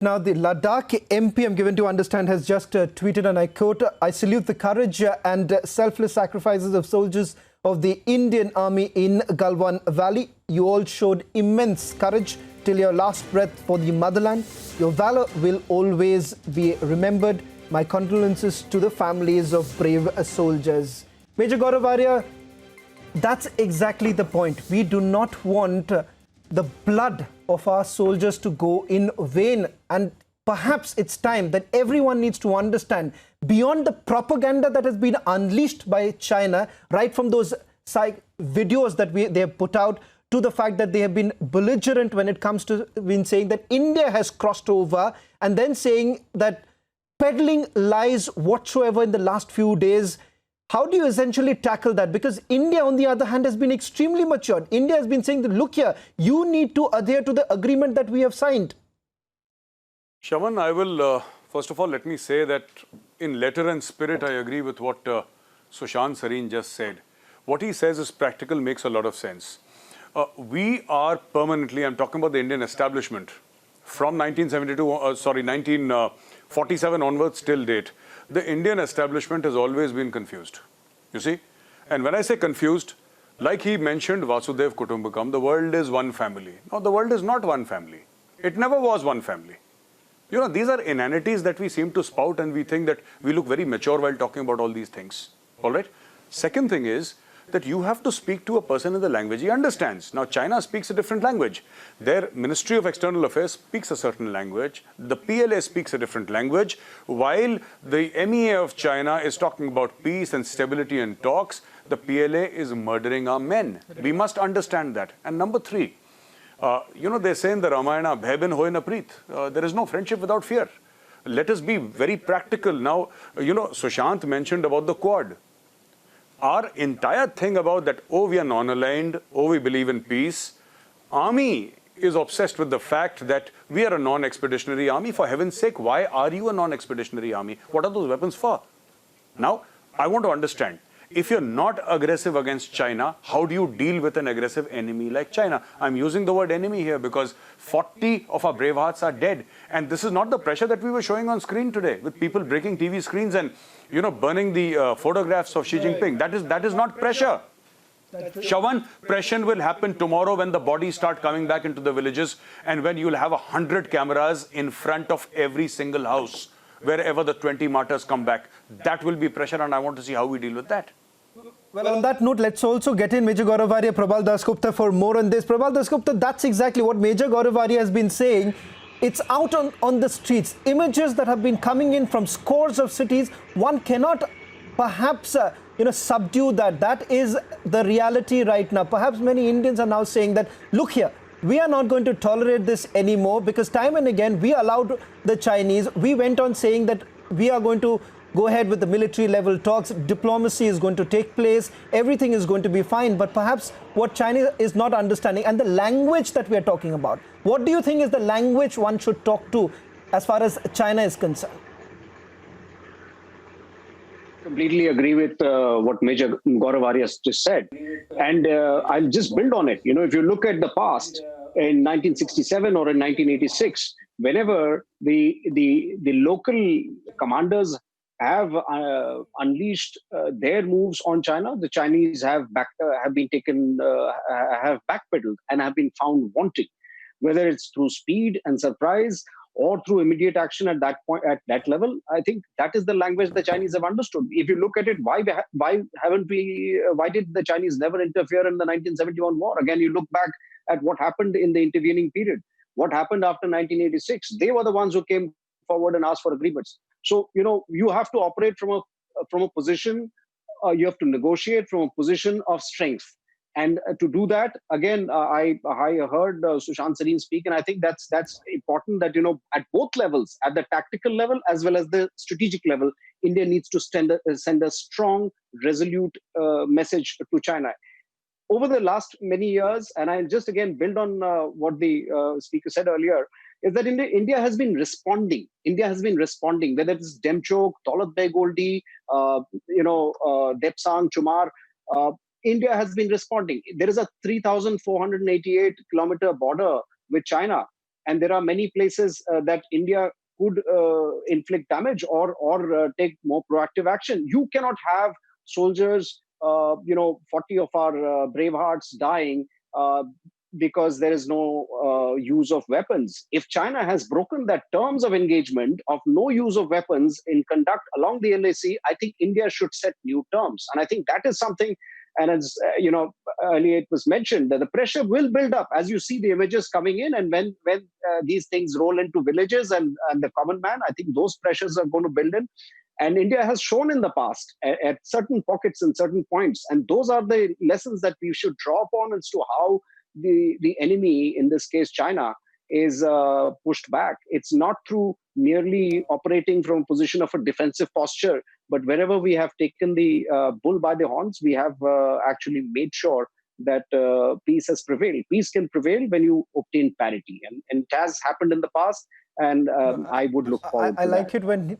Now, the Ladakh MP, I'm given to understand, has just tweeted, and I quote, "I salute the courage and selfless sacrifices of soldiers of the Indian Army in Galwan Valley. You all showed immense courage till your last breath for the motherland. Your valor will always be remembered. My condolences to the families of brave soldiers." Major Gaurav Arya, that's exactly the point. We do not want the blood of our soldiers to go in vain. And perhaps it's time that everyone needs to understand, beyond the propaganda that has been unleashed by China, right from those videos that they have put out, to the fact that they have been belligerent when it comes to saying that India has crossed over, and then saying that peddling lies whatsoever in the last few days. How do you essentially tackle that? Because India, on the other hand, has been extremely matured. India has been saying that, look here, you need to adhere to the agreement that we have signed. Shaman, I will, first of all, let me say that in letter and spirit, I agree with what Sushant Sareen just said. What he says is practical, makes a lot of sense. We are permanently, I'm talking about the Indian establishment, from 1947 onwards till date. The Indian establishment has always been confused, you see. And when I say confused, like he mentioned Vasudev Kutumbakam, the world is one family. No, the world is not one family. It never was one family. You know, these are inanities that we seem to spout, and we think that we look very mature while talking about all these things, all right? Second thing is that you have to speak to a person in the language he understands. Now, China speaks a different language. Their Ministry of External Affairs speaks a certain language. The PLA speaks a different language. While the MEA of China is talking about peace and stability and talks, the PLA is murdering our men. We must understand that. And number three, you know, they say in the Ramayana, "Bhay bin hoy na preet." There is no friendship without fear. Let us be very practical. Now, you know, Sushant mentioned about the Quad. Our entire thing about that, oh, we are non-aligned, oh, we believe in peace. Army is obsessed with the fact that we are a non-expeditionary army. For heaven's sake, why are you a non-expeditionary army? What are those weapons for? Now, I want to understand. If you're not aggressive against China, how do you deal with an aggressive enemy like China? I'm using the word enemy here because 40 of our brave hearts are dead. And this is not the pressure that we were showing on screen today, with people breaking TV screens and, you know, burning the photographs of Xi Jinping. That is not pressure. Shawan, pressure will happen tomorrow when the bodies start coming back into the villages, and when you'll have 100 cameras in front of every single house, wherever the 20 martyrs come back. That will be pressure, and I want to see how we deal with that. Well, on that note, let's also get in Major Gaurav Arya, Prabal Dasgupta for more on this. Prabal Dasgupta, that's exactly what Major Gaurav Arya has been saying. It's out on the streets. Images that have been coming in from scores of cities. One cannot perhaps, subdue that. That is the reality right now. Perhaps many Indians are now saying that, look here, we are not going to tolerate this anymore, because time and again we allowed the Chinese. We went on saying that we are going to go ahead with the military level talks. Diplomacy is going to take place. Everything is going to be fine. But perhaps what China is not understanding, and the language that we are talking about, what do you think is the language one should talk to as far as China is concerned? Completely agree with what Major Gaurav Arya just said. And I'll just build on it. You know, if you look at the past, in 1967 or in 1986, whenever the local commanders have unleashed their moves on China, the Chinese have backpedaled and have been found wanting, whether it's through speed and surprise or through immediate action at that point, at that level. I think that is the language the Chinese have understood. If you look at it, why did the Chinese never interfere in the 1971 war? Again, you look back at what happened in the intervening period. What happened after 1986? They were the ones who came forward and asked for agreements. So, you know, you have to operate from a position, you have to negotiate from a position of strength. And to do that, again, I heard Sushant Sareen speak, and I think that's important that, you know, at both levels, at the tactical level as well as the strategic level, India needs to send a strong, resolute message to China. Over the last many years, and I'll just again build on what the speaker said earlier, is that India has been responding. India has been responding, whether it's Demchok, Daulat Beg Oldi, Depsang, Chumar. India has been responding. There is a 3,488 kilometer border with China. and there are many places that India could inflict damage or take more proactive action. You cannot have soldiers, 40 of our brave hearts dying because there is no use of weapons. If China has broken that terms of engagement of no use of weapons in conduct along the LAC, I think India should set new terms. And I think that is something, and as earlier it was mentioned, that the pressure will build up as you see the images coming in. And when these things roll into villages and the common man, I think those pressures are going to build in. And India has shown in the past at certain pockets and certain points. And those are the lessons that we should draw upon as to how the enemy, in this case China, is pushed back. It's not through merely operating from a position of a defensive posture, but wherever we have taken the bull by the horns, we have actually made sure that peace has prevailed. Peace can prevail when you obtain parity. And it has happened in the past. And I would look forward to I like that. it when